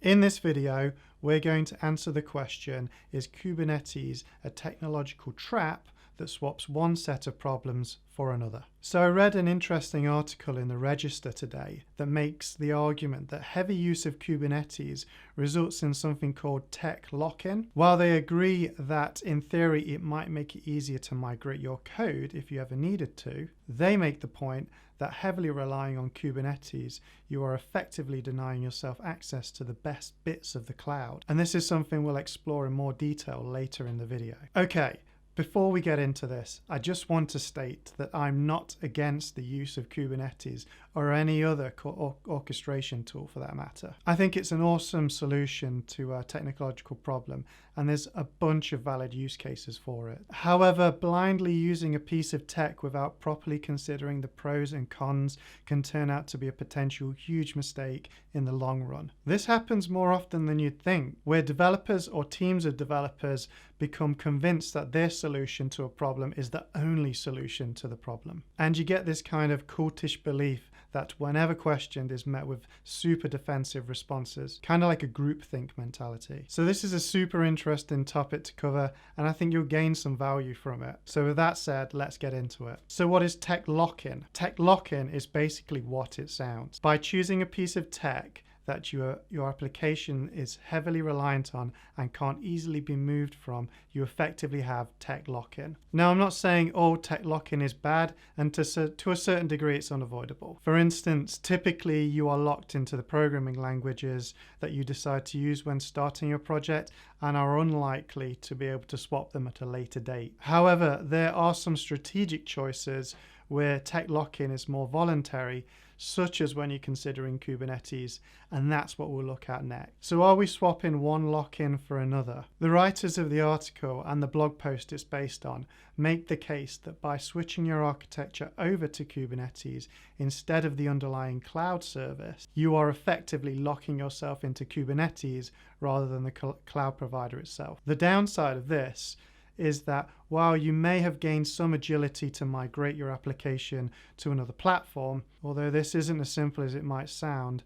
In this video, we're going to answer the question, is Kubernetes a technological trap that swaps one set of problems for another? So I read an interesting article in the Register today that makes the argument that heavy use of Kubernetes results in something called tech lock-in. While they agree that in theory it might make it easier to migrate your code if you ever needed to, they make the point that heavily relying on Kubernetes, you are effectively denying yourself access to the best bits of the cloud. And this is something we'll explore in more detail later in the video. Okay. Before we get into this, I just want to state that I'm not against the use of Kubernetes or any other orchestration tool for that matter. I think it's an awesome solution to a technological problem, and there's a bunch of valid use cases for it. However, blindly using a piece of tech without properly considering the pros and cons can turn out to be a potential huge mistake in the long run. This happens more often than you'd think, where developers or teams of developers become convinced that their solution to a problem is the only solution to the problem. And you get this kind of cultish belief that whenever questioned is met with super defensive responses, kind of like a groupthink mentality. So this is a super interesting topic to cover, and I think you'll gain some value from it. So with that said, let's get into it. So what is tech lock-in? Tech lock-in is basically what it sounds. By choosing a piece of tech that your application is heavily reliant on and can't easily be moved from, you effectively have tech lock-in. Now, I'm not saying all tech lock-in is bad, and to a certain degree it's unavoidable. For instance, typically you are locked into the programming languages that you decide to use when starting your project and are unlikely to be able to swap them at a later date. However, there are some strategic choices where tech lock-in is more voluntary, such as when you're considering Kubernetes, and that's what we'll look at next. So are we swapping one lock-in for another? The writers of the article and the blog post it's based on make the case that by switching your architecture over to Kubernetes instead of the underlying cloud service, you are effectively locking yourself into Kubernetes rather than the cloud provider itself. The downside of this is that while you may have gained some agility to migrate your application to another platform, although this isn't as simple as it might sound,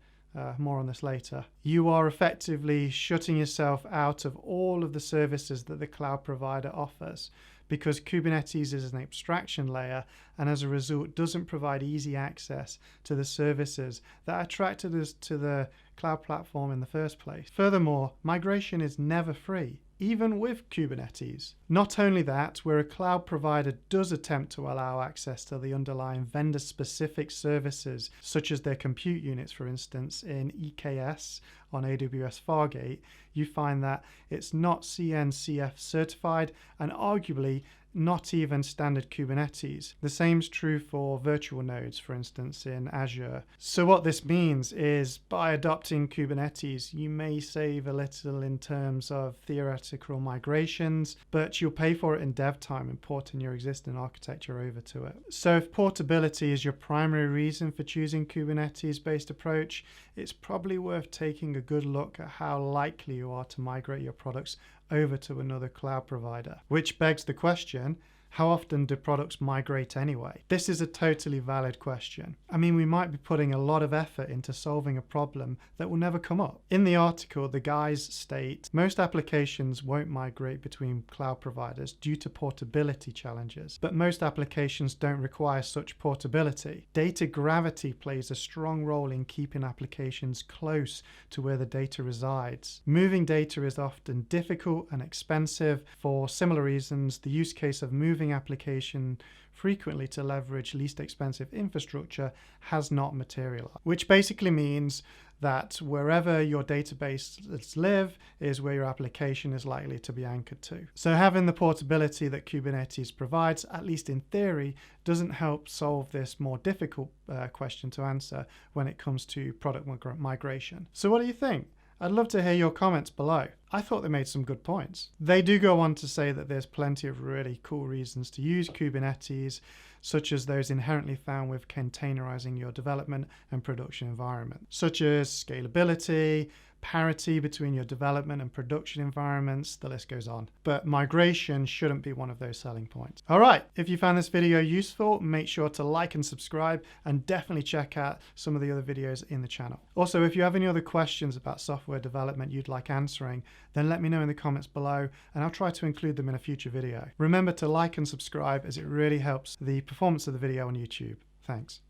more on this later, you are effectively shutting yourself out of all of the services that the cloud provider offers, because Kubernetes is an abstraction layer and as a result doesn't provide easy access to the services that attracted us to the cloud platform in the first place. Furthermore, migration is never free, even with Kubernetes. Not only that, where a cloud provider does attempt to allow access to the underlying vendor-specific services, such as their compute units, for instance, in EKS on AWS Fargate, you find that it's not CNCF certified and arguably not even standard Kubernetes. The same is true for virtual nodes, for instance, in Azure. So what this means is by adopting Kubernetes, you may save a little in terms of theoretical migrations, but you'll pay for it in dev time importing your existing architecture over to it. So if portability is your primary reason for choosing Kubernetes-based approach, it's probably worth taking a good look at how likely you are to migrate your products over to another cloud provider. Which begs the question, how often do products migrate anyway? This is a totally valid question. I mean, we might be putting a lot of effort into solving a problem that will never come up. In the article, the guys state, most applications won't migrate between cloud providers due to portability challenges, but most applications don't require such portability. Data gravity plays a strong role in keeping applications close to where the data resides. Moving data is often difficult and expensive. For similar reasons, the use case of moving application frequently to leverage least expensive infrastructure has not materialized, which basically means that wherever your databases live is where your application is likely to be anchored to. So having the portability that Kubernetes provides, at least in theory, doesn't help solve this more difficult question to answer when it comes to product migration. So what do you think? I'd love to hear your comments below. I thought they made some good points. They do go on to say that there's plenty of really cool reasons to use Kubernetes, such as those inherently found with containerizing your development and production environment, such as scalability, parity between your development and production environments, the list goes on. But migration shouldn't be one of those selling points. All right, if you found this video useful, make sure to like and subscribe, and definitely check out some of the other videos in the channel. Also, if you have any other questions about software development you'd like answering, then let me know in the comments below, and I'll try to include them in a future video. Remember to like and subscribe, as it really helps the performance of the video on YouTube. Thanks.